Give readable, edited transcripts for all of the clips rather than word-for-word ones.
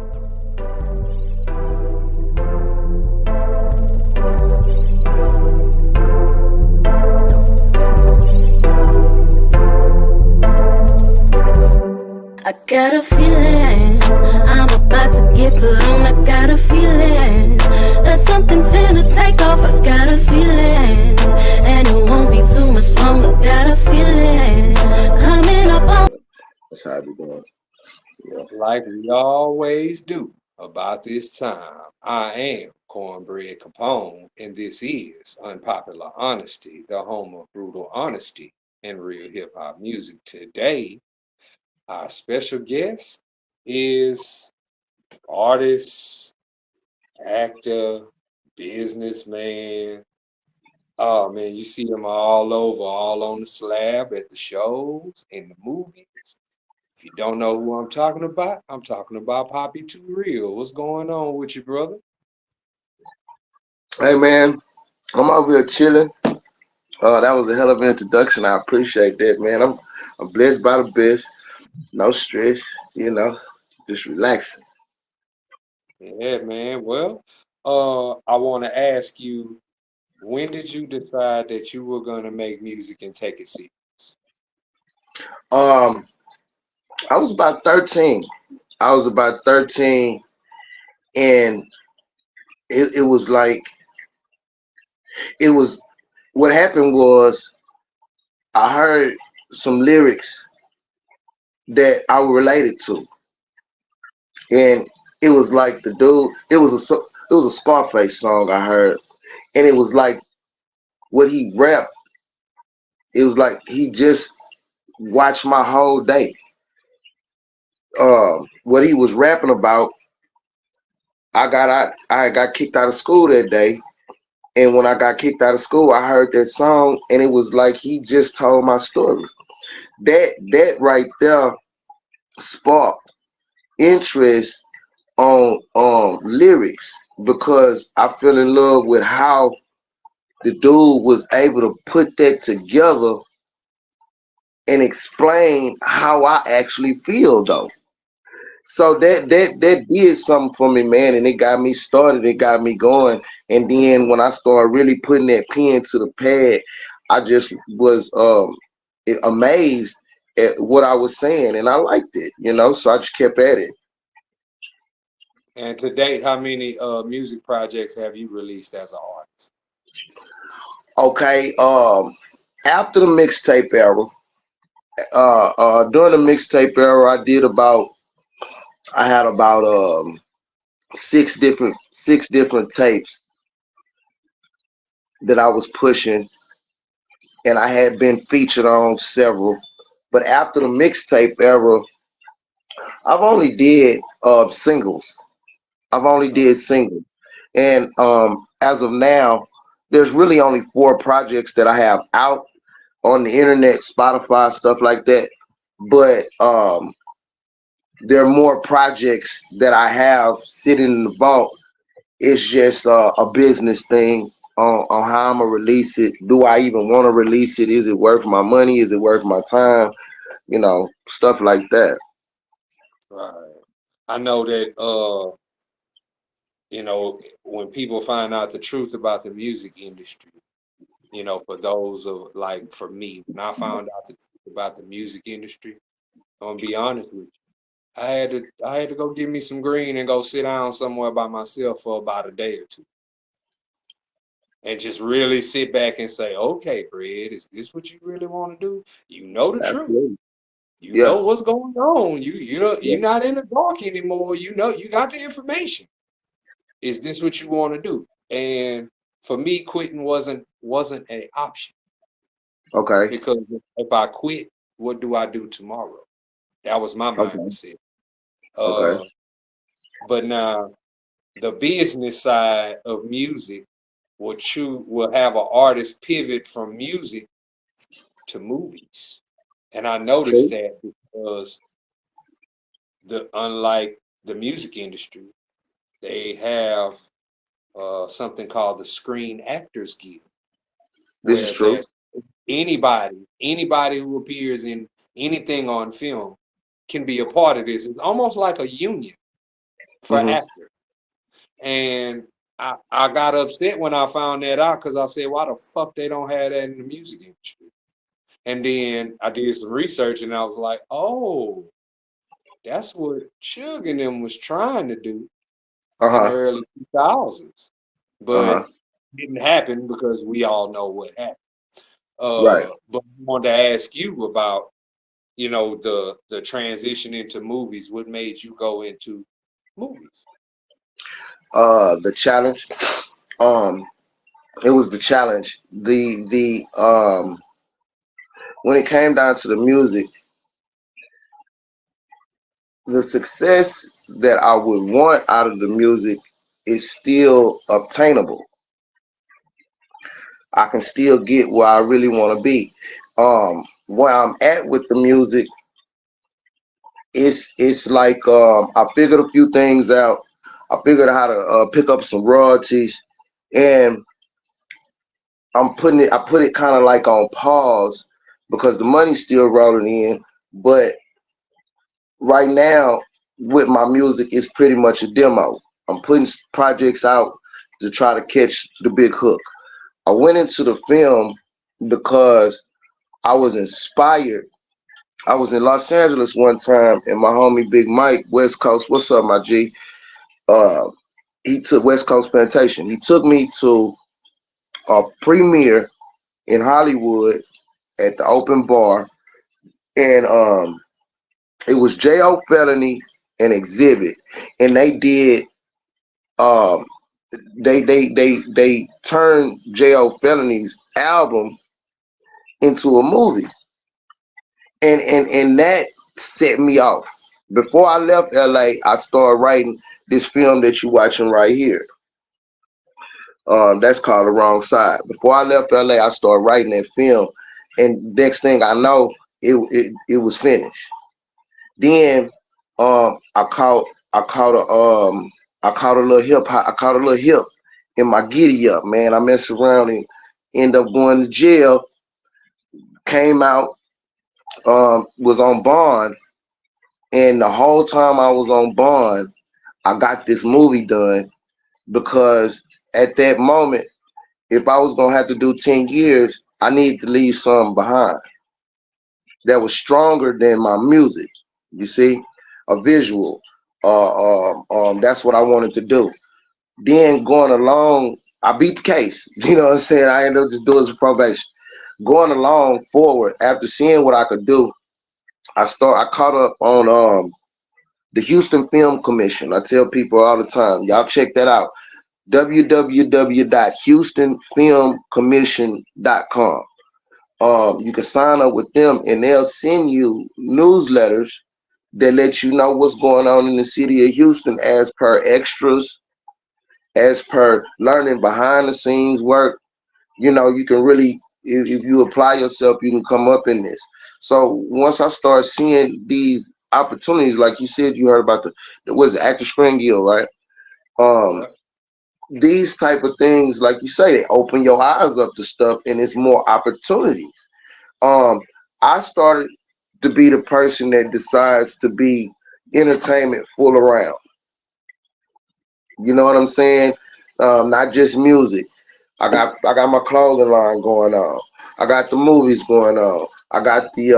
I got a feeling I'm about to get put on. I got a feeling that something finna take off. I got a feeling, and it won't be too much longer. Got a feeling coming up on. That's how I be going. Yeah. Like we always do about this time. I am Cornbread Capone, and this is Unpopular Honesty, the home of brutal honesty and real hip hop music. Today, our special guest is artist, actor, businessman. Oh man, you see him all over, all on the slab at the shows, in the movies. If you don't know who I'm talking about Papi2Real. What's going on with you, brother? Hey man, I'm over here chilling. That was a hell of an introduction. I appreciate that, man. I'm blessed by the best. No stress, just relaxing. Yeah, man. Well, I want to ask you, when did you decide that you were gonna make music and take it serious? Um, I was about 13. I was about 13, and it was like it was. What happened was I heard some lyrics that I related to, and it was like the dude. It was a Scarface song I heard, and it was like what he rapped. It was like he just watched my whole day. What he was rapping about. I got kicked out of school that day, and when I got kicked out of school, I heard that song, and it was like he just told my story. That right there sparked interest on lyrics because I fell in love with how the dude was able to put that together and explain how I actually feel though. So that did something for me, man, and it got me started. It got me going, and then when I started really putting that pen to the pad, I just was amazed at what I was saying, and I liked it. So I just kept at it. And to date, how many music projects have you released as an artist? Okay, after the mixtape era, during the mixtape era, I had about six different tapes that I was pushing, and I had been featured on several. But after the mixtape era, I've only did singles. I've only Oh, did singles, and as of now, there's really only four projects that I have out on the internet, Spotify, stuff like that. But there are more projects that I have sitting in the vault. It's just a business thing on how I'm gonna release it. Do I even want to release it? Is it worth my money? Is it worth my time? Stuff like that. right. I know that when people find out the truth about the music industry, for those of like for me, when I found out the truth about the music industry, I'm gonna be honest with you. I had to go get me some green and go sit down somewhere by myself for about a day or two and just really sit back and say, okay, Fred, is this what you really want to do? You know the truth. Absolutely. You Yeah. know what's going on. Yeah. You're not in the dark anymore. You got the information. Is this what you want to do? And for me, quitting wasn't an option Okay. because if I quit, what do I do tomorrow? That was my Okay. mindset. Okay. Uh, but now the business side of music will have an artist pivot from music to movies, and I noticed True. that because the unlike the music industry, they have something called the Screen Actors Guild, This is where true. there's anybody who appears in anything on film can be a part of this. It's almost like a union for Mm-hmm. actor. And I got upset when I found that out because I said, why the fuck they don't have that in the music industry? And then I did some research and I was like, oh, that's what Suge and them was trying to do in the Uh-huh. early 2000s. But Uh-huh. didn't happen because we all know what happened. Right. But I wanted to ask you about, the transition into movies. What made you go into movies? The challenge. Um, it was the challenge. The when it came down to the music, the success that I would want out of the music is still obtainable. I can still get where I really want to be. Where I'm at with the music, it's like I figured a few things out. I figured how to pick up some royalties, and I put it kind of like on pause because the money's still rolling in. But right now, with my music, it's pretty much a demo. I'm putting projects out to try to catch the big hook. I went into the film because I was inspired. I was in Los Angeles one time, and my homie Big Mike, West Coast, what's up, my G? Uh, he took West Coast Plantation. He took me to a premiere in Hollywood at the open bar, and it was J.O. Felony and Exhibit, and um, they turned J.O. Felony's album into a movie, and that set me off. Before I left LA, I started writing this film that you're watching right here. That's called The Wrong Side. Before I left LA, I started writing that film, and next thing I know, it was finished. Then I caught I caught a little I caught a little hip in my giddy up, man. I messed around and ended up going to jail. Came out, was on bond, and the whole time I was on bond, I got this movie done because at that moment, if I was gonna have to do 10 years, I needed to leave something behind that was stronger than my music. You see, a visual. That's what I wanted to do. Then going along, I beat the case. You know what I'm saying? I ended up just doing some probation. Going along forward, after seeing what I could do, I caught up on the Houston Film Commission. I tell people all the time, y'all check that out. www.houstonfilmcommission.com. You can sign up with them, and they'll send you newsletters that let you know what's going on in the city of Houston as per extras, as per learning behind the scenes work. You can really, if you apply yourself, you can come up in this. So once I start seeing these opportunities, like you said, you heard about the was the Actor Screen Guild, right? Um, Yeah. these type of things, like you say, they open your eyes up to stuff, and it's more opportunities. Um, I started to be the person that decides to be entertainment full around. You know what I'm saying? Not just music. I got my clothing line going on. I got the movies going on. I got the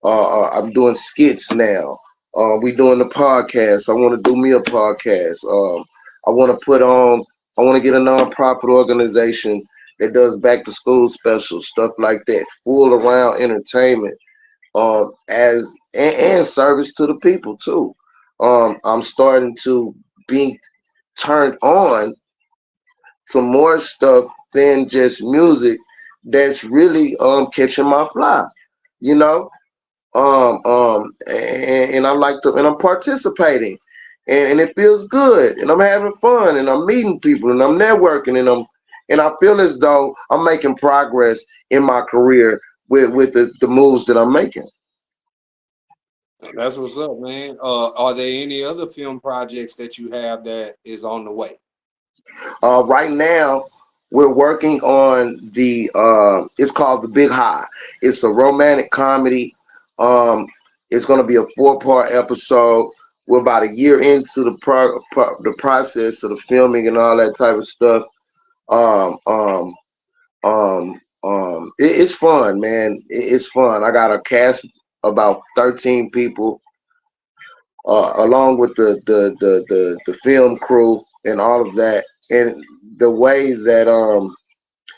I'm doing skits now. We doing the podcast. I want to do me a podcast. I want to put on. I want to get a nonprofit organization that does back to school specials, stuff like that. Full around entertainment, and service to the people too. I'm starting to be turned on to more stuff than just music. That's really catching my fly. You know, and I like to, and I'm participating, and it feels good, and I'm having fun, and I'm meeting people, and I'm networking, and I feel as though I'm making progress in my career with the moves that I'm making. That's what's up, man. Are there any other film projects that you have that is on the way? Right now, we're working on it's called The Big High. It's a romantic comedy. Um, it's going to be a 4-part episode. we're about a year into the process of the filming and all that type of stuff. Um, um, it's fun, man. It's fun. I got a cast about 13 people, along with the film crew and all of that. And the way that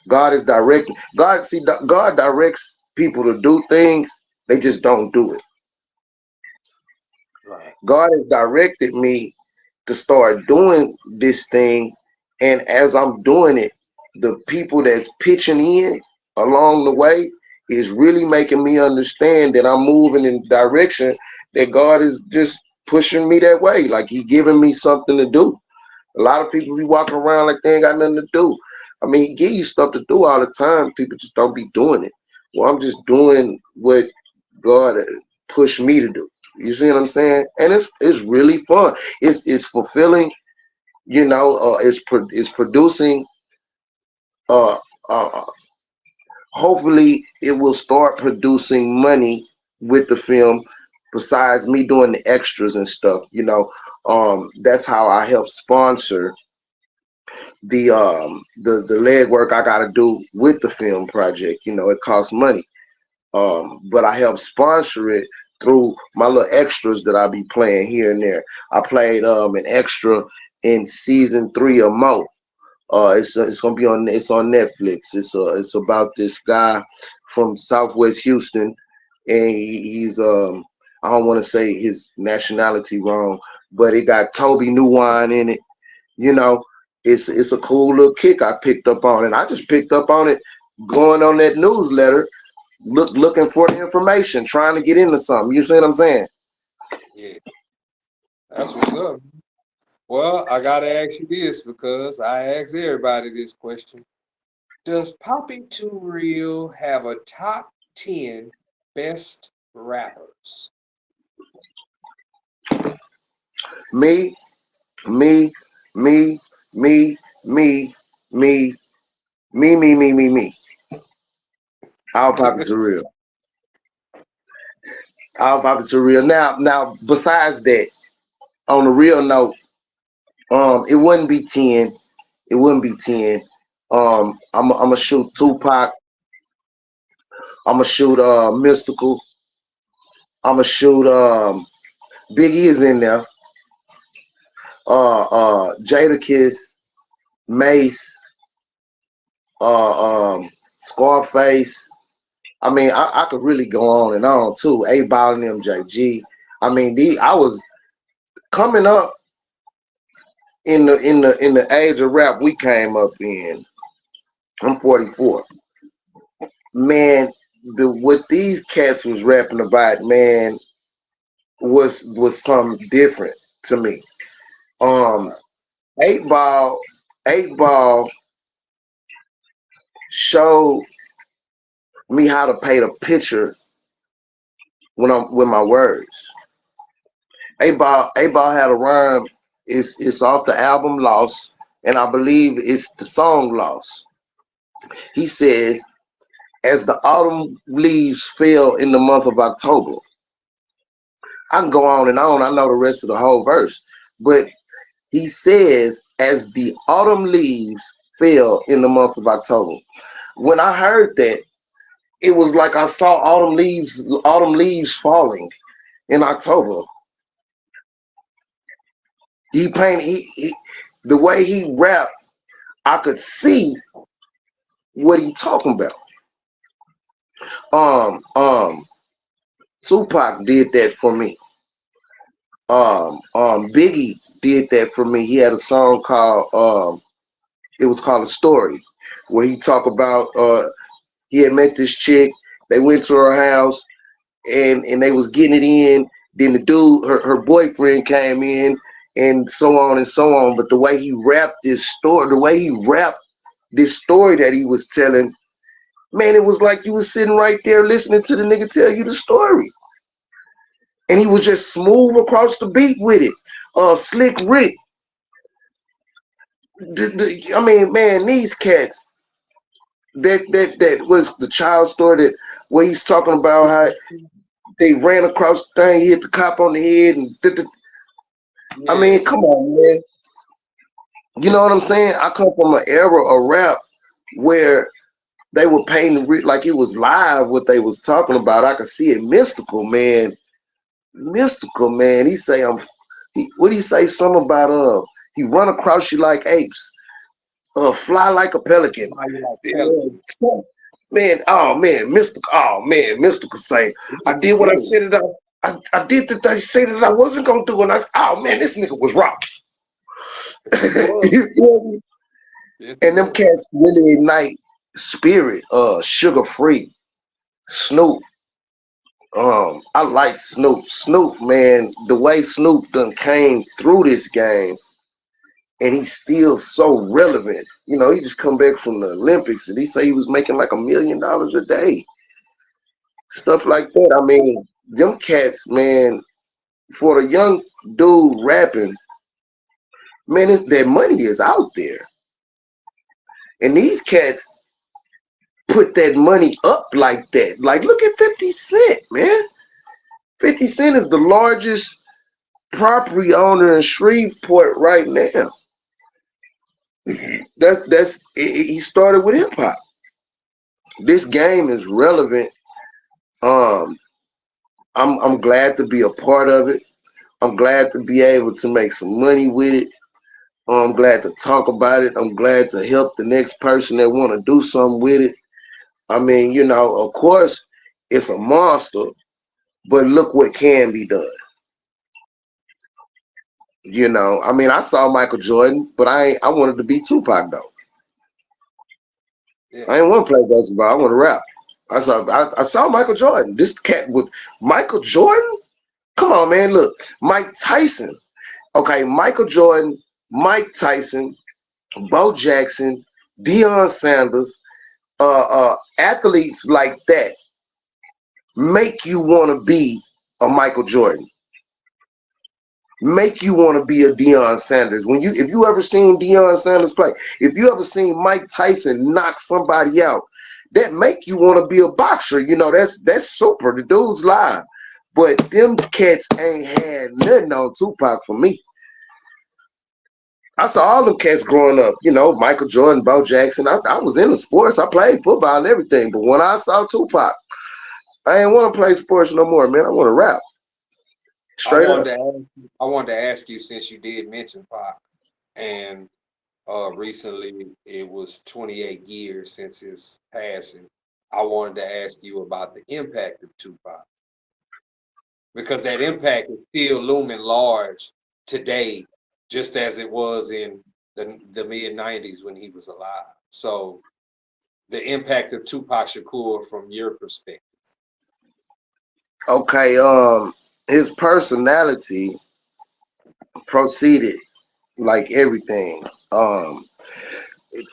God is directing, God directs people to do things. They just don't do it. Right. God has directed me to start doing this thing, and as I'm doing it, the people that's pitching in along the way is really making me understand that I'm moving in the direction that God is just pushing me that way. Like He giving me something to do. A lot of people be walking around like they ain't got nothing to do. I mean, He give you stuff to do all the time. People just don't be doing it. Well, I'm just doing what God pushed me to do. You see what I'm saying? And it's really fun. It's fulfilling. You know, it's producing. Uh, uh, Hopefully, it will start producing money with the film. Besides me doing the extras and stuff, you know, that's how I help sponsor the legwork I got to do with the film project. You know, it costs money, but I help sponsor it through my little extras that I be playing here and there. I played an extra in season 3 of Mo. It's gonna be on Netflix. It's about this guy from Southwest Houston, and he's I don't want to say his nationality wrong, but it got Toby Newine in it. You know, it's a cool little kick I picked up on, and I just picked up on it going on that newsletter, looking for the information, trying to get into something. You see what I'm saying? Yeah, that's what's up. Well, I gotta ask you this because I ask everybody this question. Does Papi2Real have a top 10 best rappers? Me, me, me, me, me, me, me. I'll pop it to real. I'll pop it to real. Now, besides that, on a real note, it wouldn't be 10. It wouldn't be 10. I'm gonna shoot Tupac. I'm gonna shoot Mystical. I'm gonna shoot Biggie is in there. Jadakiss, Mace, Scarface. I mean, I could really go on and on too. A Ball and MJG. I mean, I was coming up in the age of rap we came up in. I'm 44. Man, what these cats was rapping about, man, was something different to me. Um, Right. eight ball, eight ball showed me how to paint a picture when I'm with my words. A Ball had a rhyme. It's off the album Lost, and I believe it's the song Lost. He says, "As the autumn leaves fell in the month of October." I can go on and on. I know the rest of the whole verse, but he says, "As the autumn leaves fell in the month of October." When I heard that, it was like I saw autumn leaves falling in October. He painted the way he rapped. I could see what he talking about. Um, um, Tupac did that for me. Biggie did that for me. He had a song called it was called A Story, where he talked about he had met this chick. They went to her house and they was getting it in. Then the dude, her boyfriend came in, and so on and so on. But the way he rapped this story, the way he rapped this story that he was telling, man, it was like you was sitting right there listening to the nigga tell you the story. And he was just smooth across the beat with it. Slick Rick. I mean, man, these cats, that was the child story that where he's talking about how they ran across the thing, he hit the cop on the head, and I Yeah, mean, come on, man. You know what I'm saying? I come from an era of rap where they were painting like it was live what they was talking about. I could see it. Mystical, man. Mystical, man. He say what do you say? Something about he run across you like apes, fly like a pelican. why you like Pelican? Yeah, man, oh man, mystical. Oh man, mystical say It I was did what I good. said that I did that I said that I wasn't gonna do, and oh man, this nigga was rock. He was. You feel me? Yes, he And them was. cats really ignite spirit. Sugar free. Snoop. I like Snoop. Snoop, man, the way Snoop done came through this game, and he's still so relevant. You know, he just come back from the Olympics, and he say he was making like $1 million a day, stuff like that. I mean, them cats, man, for the young dude rapping, man, that money is out there, and these cats put that money up like that. Like, look at 50 Cent, man. 50 Cent is the largest property owner in Shreveport right now. He started with hip hop. This game is relevant. Um, I'm glad to be a part of it. I'm glad to be able to make some money with it. I'm glad to talk about it. I'm glad to help the next person that want to do something with it. I mean, you know, of course, it's a monster, but look what can be done. You know, I mean, I saw Michael Jordan, but I wanted to be Tupac though. Yeah. I didn't want to play basketball. I want to rap. I saw Michael Jordan. This cat with Michael Jordan. Come on, man. Look, Mike Tyson. Okay, Michael Jordan, Mike Tyson, Bo Jackson, Deion Sanders, athletes like that make you want to be a Michael Jordan. Make you want to be a Deion Sanders. If you ever seen Deion Sanders play, if you ever seen Mike Tyson knock somebody out, that make you want to be a boxer. You know, that's super. The dude's live. But them cats ain't had nothing on Tupac for me. I saw all them cats growing up, you know, Michael Jordan, Bo Jackson. I was into sports. I played football and everything. But when I saw Tupac, I ain't want to play sports no more, man. I want to rap. I Straight wanted up. to I wanted to ask you, since you did mention Pac, and recently it was 28 years since his passing. I wanted to ask you about the impact of Tupac, because that impact is still looming large today, just as it was in the mid 90s when he was alive. So the impact of Tupac Shakur from your perspective. Okay, his personality proceeded like everything.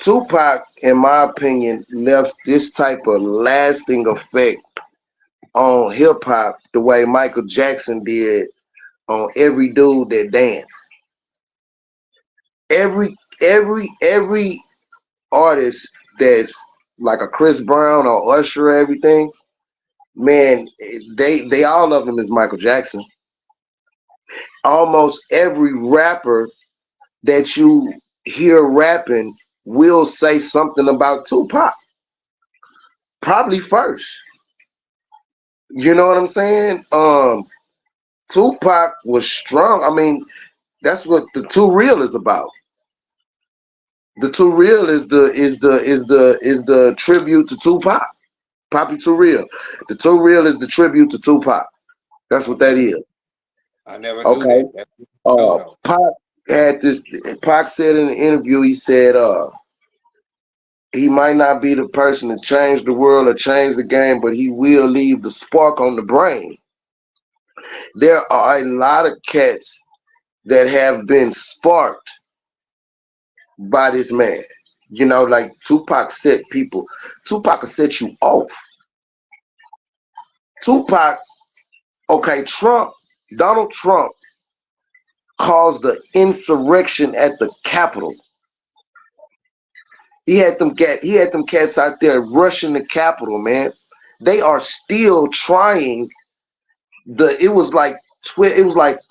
Tupac, in my opinion, left this type of lasting effect on hip hop the way Michael Jackson did on every dude that danced. Every artist that's like a Chris Brown or Usher or everything, man, they all of them is Michael Jackson. Almost every rapper that you hear rapping will say something about Tupac. Probably first. You know what I'm saying? Tupac was strong. I mean, that's what the Too Real is about. The Too Real is the tribute to Tupac. Papi2Real. The Too Real is the tribute to Tupac. That's what that Okay, is. I never knew Okay. that. That's good to know, though. Pac had this. Pac said in the interview, he said, he might not be the person to change the world or change the game, but he will leave the spark on the brain. There are a lot of cats that have been sparked by this man. You know, like Tupac set people. Tupac will set you off. Tupac, okay, Donald Trump caused the insurrection at the Capitol. He had them cats out there rushing the Capitol, man. They are still trying. It was like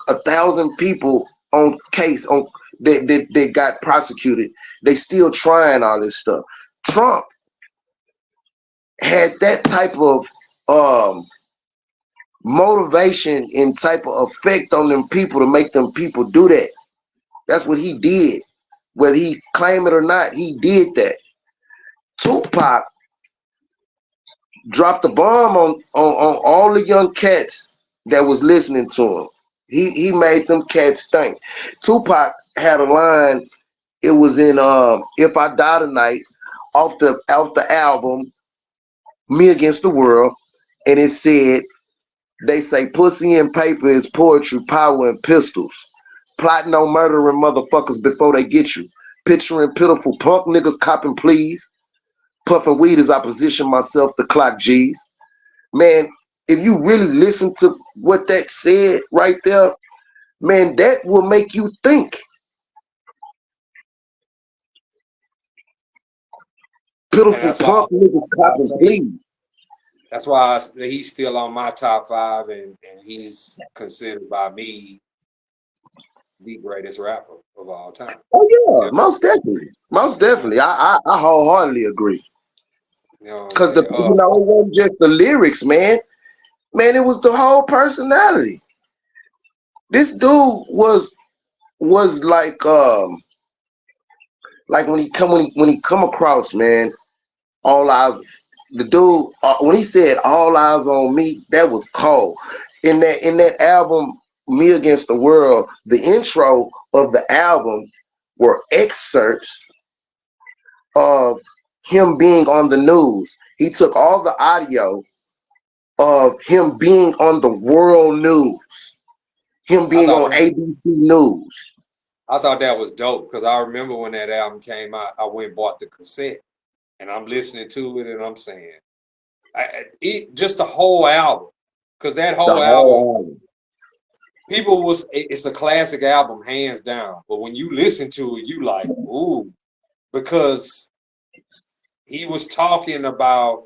1,000 people on case on that got prosecuted. They still trying all this stuff. Trump had that type of motivation and type of effect on them people to make them people do that. That's what he did. Whether he claim it or not, he did that. Tupac dropped a bomb on all the young cats that was listening to him. He made them cats think. Tupac had a line. It was in "If I Die Tonight" off the album "Me Against the World," and it said, "They say pussy and paper is poetry, power and pistols. Plotting on murdering motherfuckers before they get you. Picturing pitiful punk niggas copping pleas. Puffing weed as I position myself to clock G's." Man, if you really listen to what that said right there, man, that will make you think. And Pitiful that's why punk niggas I copping say pleas. that's why he's still on my top five, and he's considered by me the greatest rapper of all time. Oh yeah, You most definitely. Most know, definitely. I wholeheartedly agree. you know what I'm Cause saying? it wasn't just the lyrics, man. Man, it was the whole personality. This dude was like when he come across, man, all eyes, the dude when he said all eyes on me, that was cold. In that album Me Against the World, the intro of the album were excerpts of him being on the news. He took all the audio of him being on the world news, him I being thought on ABC News. I thought that was dope because I remember when that album came out, I went and bought the cassette, and I'm listening to it, and I'm saying, just the whole album, because that The whole album, whole album. it's a classic album, hands down. But when you listen to it, you like, ooh, because he was talking about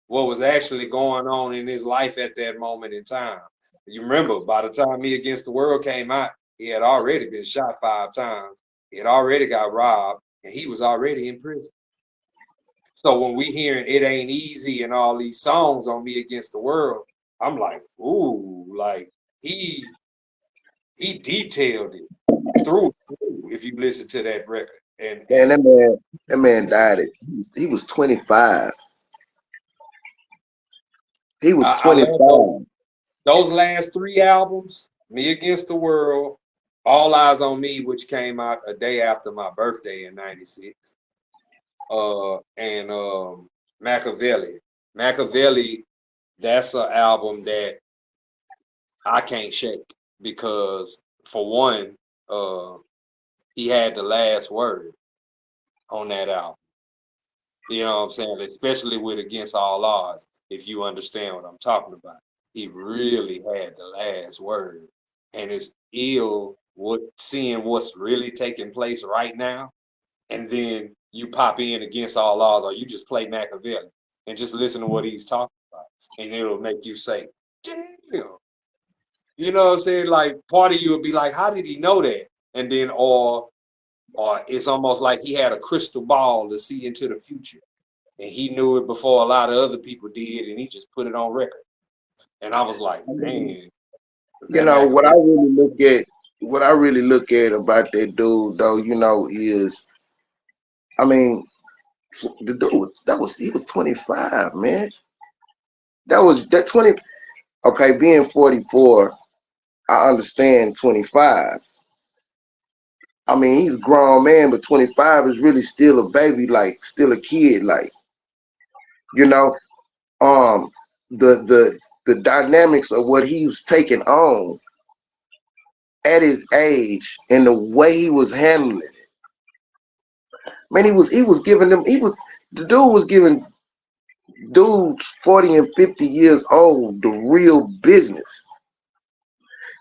what was actually going on in his life at that moment in time. You remember, by the time Me Against the World came out, he had already been shot 5 times. He had already got robbed, and he was already in prison. So when we hearing "It Ain't Easy" and all these songs on Me Against the World, I'm like, ooh, like he he detailed it through and through if you listen to that record. Man, And that man died at he was 25. He was I love those 25. those last 3 albums, Me Against the World, All Eyes on Me, which came out a day after my birthday in '96, and Machiavelli. Machiavelli, that's an album that I can't shake because, for one, he had the last word on that album. You know what I'm saying? Especially with Against All Odds, if you understand what I'm talking about. He really had the last word. And it's ill seeing what's really taking place right now. And then you pop in Against All Odds, or you just play Machiavelli and just listen to what he's talking about. And it'll make you say, damn. You know what I'm saying? Like, part of you will be like, how did he know that? And then, or it's almost like he had a crystal ball to see into the future, and he knew it before a lot of other people did, and he just put it on record. And I was like, man, You that know Machiavelli. what I really look at about that dude though, is I mean, the dude he was 25, man. That 20. Okay, being 44, I understand 25. I mean, he's a grown man, but 25 is really still a baby, like still a kid, like, you know. Um the dynamics of what he was taking on at his age and the way he was handling it. Man, he was giving them the dude was giving dudes 40 and 50 years old the real business.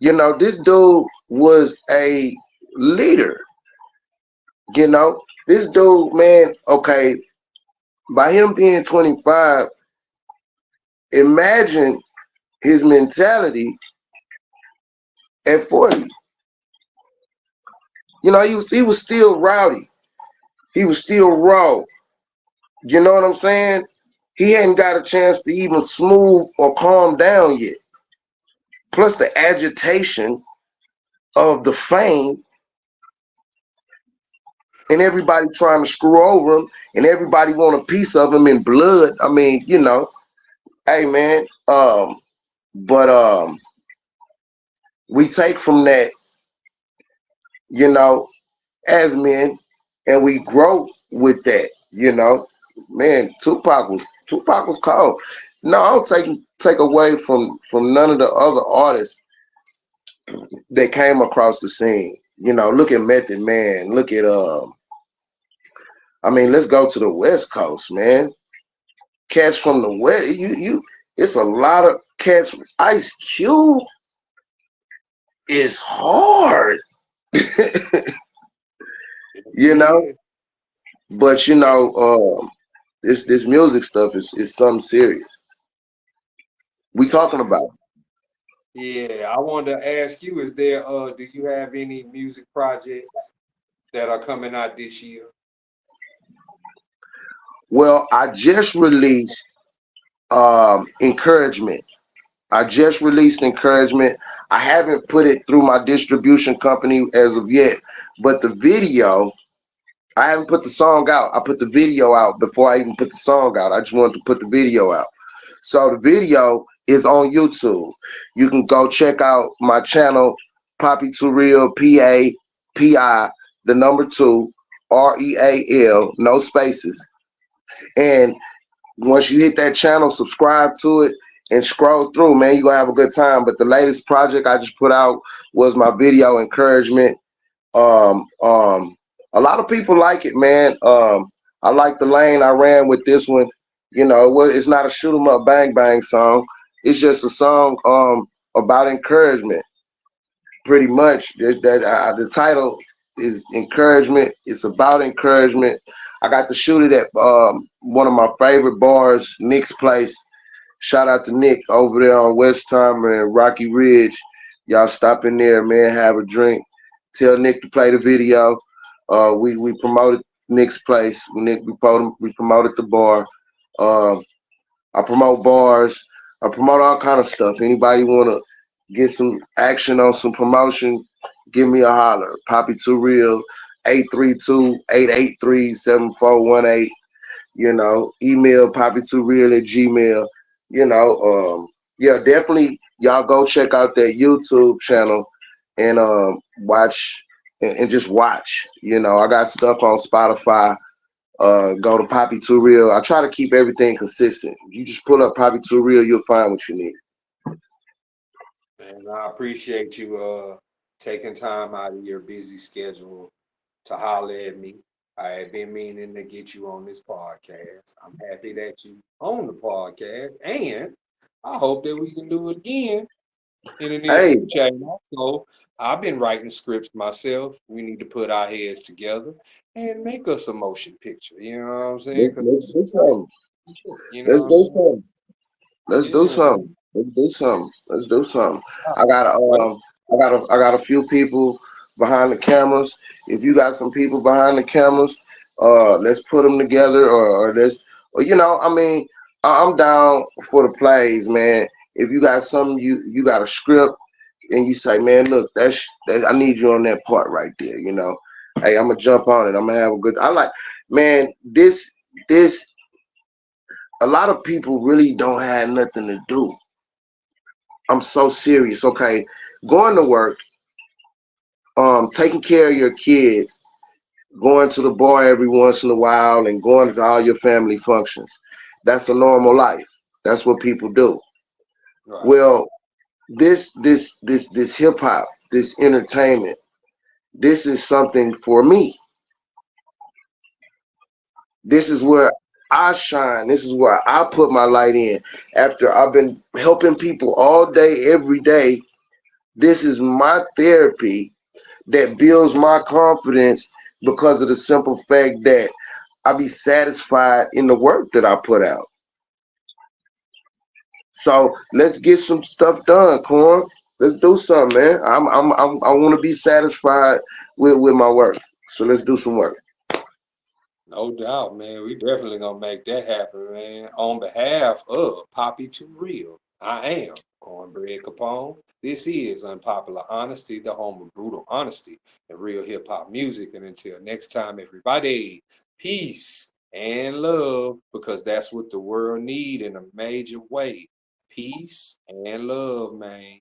This dude was a leader. This dude, man, okay, by him being 25, imagine his mentality at 40. You know, he was still rowdy. He was still raw. You know what I'm saying? He hadn't got a chance to even smooth or calm down yet. Plus the agitation of the fame and everybody trying to screw over him and everybody want a piece of him in blood. I mean, you know, hey man, but we take from that, you know, as men, and we grow with that, you know. Man, Tupac was cold. No, I don't take away from none of the other artists that came across the scene. You know, look at Method Man. Look at I mean, let's go to the West Coast, man. Cats from the West. It's a lot of cats. Ice Cube is hard, Yes, you he know. is. But you know, this music stuff is something serious. We talking Yeah. about. Yeah, I wanted to ask you, do you have any music projects that are coming out this year? Well, I just released encouragement. I just released encouragement. I haven't put it through my distribution company as of yet, but the video, I haven't put the song out. I put the video out before I even put the song out. I just wanted to put the video out. So the video is on YouTube. You can go check out my channel, Papi2Real, P-A-P-I, the number two, R-E-A-L, no spaces. And once you hit that channel, subscribe to it and scroll through, man, you're gonna have a good time. But the latest project I just put out was my video encouragement. Um, um, a lot of people like it, man. I like the lane I ran with this one. You know, it's not a shoot 'em up bang bang song. It's just a song about encouragement. Pretty much, the title is encouragement. It's about encouragement. I got to shoot it at one of my favorite bars, Nick's Place. Shout out to Nick over there on West Time and Rocky Ridge. Y'all stop in there, man, have a drink. Tell Nick to play the video. We promoted Nick's Place. We promoted the bar. Um, I promote bars. I promote all kind of stuff. Anybody want to get some action on some promotion, give me a holler. Papi2Real, 832-883-7418. You know, email Papi2Real at Gmail. You know, yeah, definitely y'all go check out that YouTube channel and watch and just watch. You know, I got stuff on Spotify. Go to Papi2Real. I try to keep everything consistent. You just pull up Papi2Real, you'll find what you need. And I appreciate you taking time out of your busy schedule to holler at me. I have been meaning to get you on this podcast. I'm happy that you on the podcast, and I hope that we can do it again in the near Hey, future. And also, I've been writing scripts myself. We need to put our heads together and make us a motion picture. You know what I'm saying? let's Because do something. you know Let's what I do mean? something. Let's do Yeah, man. something. Let's do something. Let's do something. I got Well, I got a few people behind the cameras. If you got some people behind the cameras, let's put them together, or let's, or you know, I mean, I'm down for the plays, man. If you got something, you got a script, and you say, man, look, that I need you on that part right there. You know, hey, I'm gonna jump on it. I'm gonna have a good. I like, man, this. A lot of people really don't have nothing to do. I'm so serious. Okay, going to work, taking care of your kids, going to the bar every once in a while, and going to all your family functions. That's a normal life. That's what people do. right. Well, this hip hop, this entertainment, this is something for me. This is where I shine. This is where I put my light in. After I've been helping people all day, every day, this is my therapy that builds my confidence because of the simple fact that I be satisfied in the work that I put out. So let's get some stuff done, Corn. Let's do something, man. I want to be satisfied with my work. So let's do some work. No doubt, man. We definitely gonna make that happen, man. On behalf of Papi2Real, I am Cornbread Capone. This is Unpopular Honesty, the home of brutal honesty and real hip hop music. And until next time, everybody, peace and love, because that's what the world need in a major way. Peace and love, man.